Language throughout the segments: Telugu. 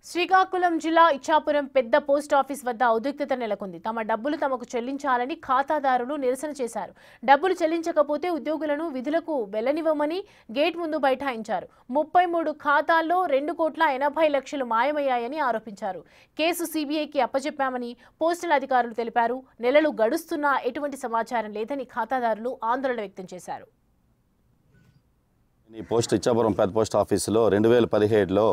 శ్రీకాకుళం జిల్లా ఇచ్చాపురం పెద్ద పోస్ట్ ఆఫీస్ వద్ద ఉద్రిక్తత నెలకొంది. తమ డబ్బులు తమకు చెల్లించాలని ఖాతాదారులు నిరసన చేశారు. డబ్బులు చెల్లించకపోతే ఉద్యోగులను విధులకు వెళ్లనివ్వమని గేట్ ముందు బైఠాయించారు. 33 ఖాతాల్లో 2,80,00,000 మాయమయ్యాయని ఆరోపించారు. కేసు సీబీఐకి అప్పచెప్పామని పోస్టల్ అధికారులు తెలిపారు. నెలలు గడుస్తున్నా ఎటువంటి సమాచారం లేదని ఖాతాదారులు ఆందోళన వ్యక్తం చేశారు. ఈ పోస్ట్ ఇచ్చాపురం పెద్ద పోస్ట్ ఆఫీసులో 2017లో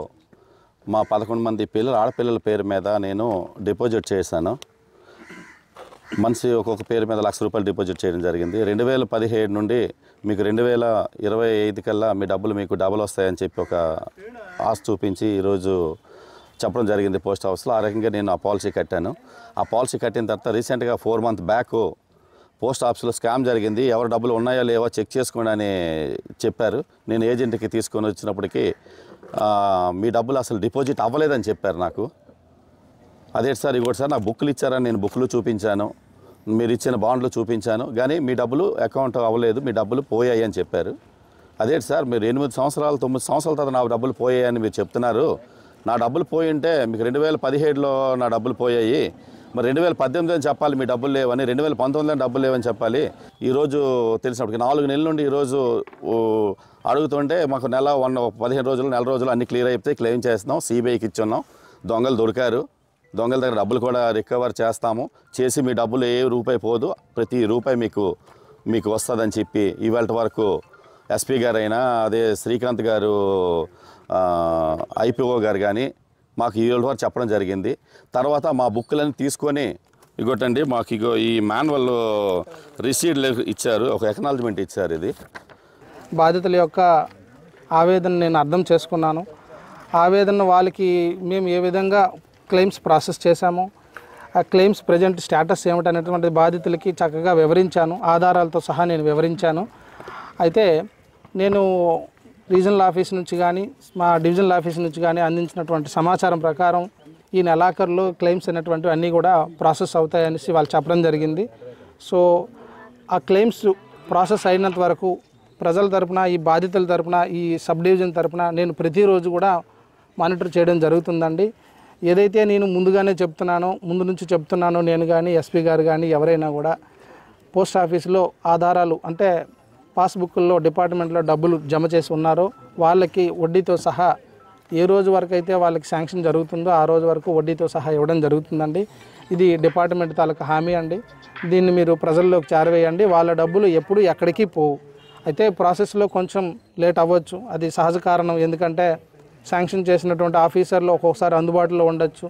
మా 11 మంది ఆడపిల్లల పేరు మీద నేను డిపాజిట్ చేశాను. మనిషి ఒక్కొక్క పేరు మీద ₹1,00,000 డిపాజిట్ చేయడం జరిగింది. 2017 నుండి మీకు 2025 కల్లా మీ డబ్బులు మీకు డబుల్ వస్తాయని చెప్పి ఒక ఆశ చూపించి ఈరోజు చెప్పడం జరిగింది పోస్ట్ ఆఫీస్లో. ఆ రకంగా నేను ఆ పాలసీ కట్టాను. ఆ పాలసీ కట్టిన తర్వాత రీసెంట్గా 4 మంత్ బ్యాక్ పోస్ట్ ఆఫీస్లో స్కామ్ జరిగింది. ఎవరు డబ్బులు ఉన్నాయో లేవో చెక్ చేసుకోండి అని చెప్పారు. నేను ఏజెంట్కి తీసుకొని వచ్చినప్పటికీ మీ డబ్బులు అసలు డిపాజిట్ అవ్వలేదని చెప్పారు నాకు. అదే సార్ ఇంకోటి సార్ నాకు బుక్లు ఇచ్చారని నేను బుక్లు చూపించాను, మీరు ఇచ్చిన బాండ్లు చూపించాను, కానీ మీ డబ్బులు అకౌంట్ అవ్వలేదు, మీ డబ్బులు పోయాయి అని చెప్పారు. అదే సార్ మీరు 9 సంవత్సరాలు 9 సంవత్సరాల తర్వాత నా డబ్బులు పోయాయని మీరు చెప్తున్నారు. నా డబ్బులు పోయి ఉంటే మీకు 2017లో నా డబ్బులు పోయాయి, మరి 2018 అని చెప్పాలి మీ డబ్బులు లేవని, 2019లో డబ్బులు లేవని చెప్పాలి. ఈరోజు తెలిసినప్పటికి 4 నెలల నుండి ఈరోజు అడుగుతుంటే మాకు 15 రోజులు నెల రోజులు అన్ని క్లియర్ అయిపోతే క్లెయిమ్ చేస్తున్నాం, సిబిఐకి ఇచ్చున్నాం. దొంగలు దొరికారు, దొంగల దగ్గర డబ్బులు కూడా రికవర్ చేస్తాము, చేసి మీ డబ్బులు ఏ రూపాయి పోదు, ప్రతి రూపాయి మీకు వస్తుందని చెప్పి ఇవాళ వరకు ఎస్పీ గారైనా అదే శ్రీకాంత్ గారు ఐపీఓ గారు కానీ మాకు ఈ వరకు చెప్పడం జరిగింది. తర్వాత మా బుక్లన్నీ తీసుకొని ఇగోటండి మాకు ఈ మాన్యువల్ రిసీట్ ఇచ్చారు, ఒక ఎక్నాలజ్మెంట్ ఇచ్చారు. ఇది బాధితుల యొక్క ఆవేదన నేను అర్థం చేసుకున్నాను. ఆవేదన వాళ్ళకి మేము ఏ విధంగా క్లెయిమ్స్ ప్రాసెస్ చేశామో, ఆ క్లెయిమ్స్ ప్రజెంట్ స్టేటస్ ఏమిటనేటువంటి బాధితులకి చక్కగా వివరించాను, ఆధారాలతో సహా నేను వివరించాను. అయితే నేను రీజనల్ ఆఫీస్ నుంచి కానీ మా డివిజనల్ ఆఫీస్ నుంచి కానీ అందించినటువంటి సమాచారం ప్రకారం ఈ నెలాఖరులో క్లెయిమ్స్ అనేటువంటివి అన్నీ కూడా ప్రాసెస్ అవుతాయనేసి వాళ్ళు చెప్పడం జరిగింది. సో ఆ క్లెయిమ్స్ ప్రాసెస్ అయినంత వరకు ప్రజల తరపున, ఈ బాధితుల తరపున, ఈ సబ్ డివిజన్ తరపున నేను ప్రతిరోజు కూడా మానిటర్ చేయడం జరుగుతుందండి. ఏదైతే నేను ముందుగానే చెప్తున్నానో, ముందు నుంచి చెప్తున్నానో, నేను కానీ ఎస్పీ గారు కానీ ఎవరైనా కూడా పోస్ట్ ఆఫీసులో ఆధారాలు అంటే పాస్బుక్ల్లో డిపార్ట్మెంట్లో డబ్బులు జమ చేసి ఉన్నారో వాళ్ళకి వడ్డీతో సహా ఏ రోజు వరకు అయితే వాళ్ళకి శాంక్షన్ జరుగుతుందో ఆ రోజు వరకు వడ్డీతో సహా ఇవ్వడం జరుగుతుందండి. ఇది డిపార్ట్మెంట్ తాలూకా హామీ అండి. దీన్ని మీరు ప్రజల్లోకి చేరవేయండి. వాళ్ళ డబ్బులు ఎప్పుడు ఎక్కడికి పోవు. అయితే ప్రాసెస్లో కొంచెం లేట్ అవ్వచ్చు, అది సహజ కారణం. ఎందుకంటే శాంక్షన్ చేసినటువంటి ఆఫీసర్లు ఒక్కొక్కసారి అందుబాటులో ఉండొచ్చు,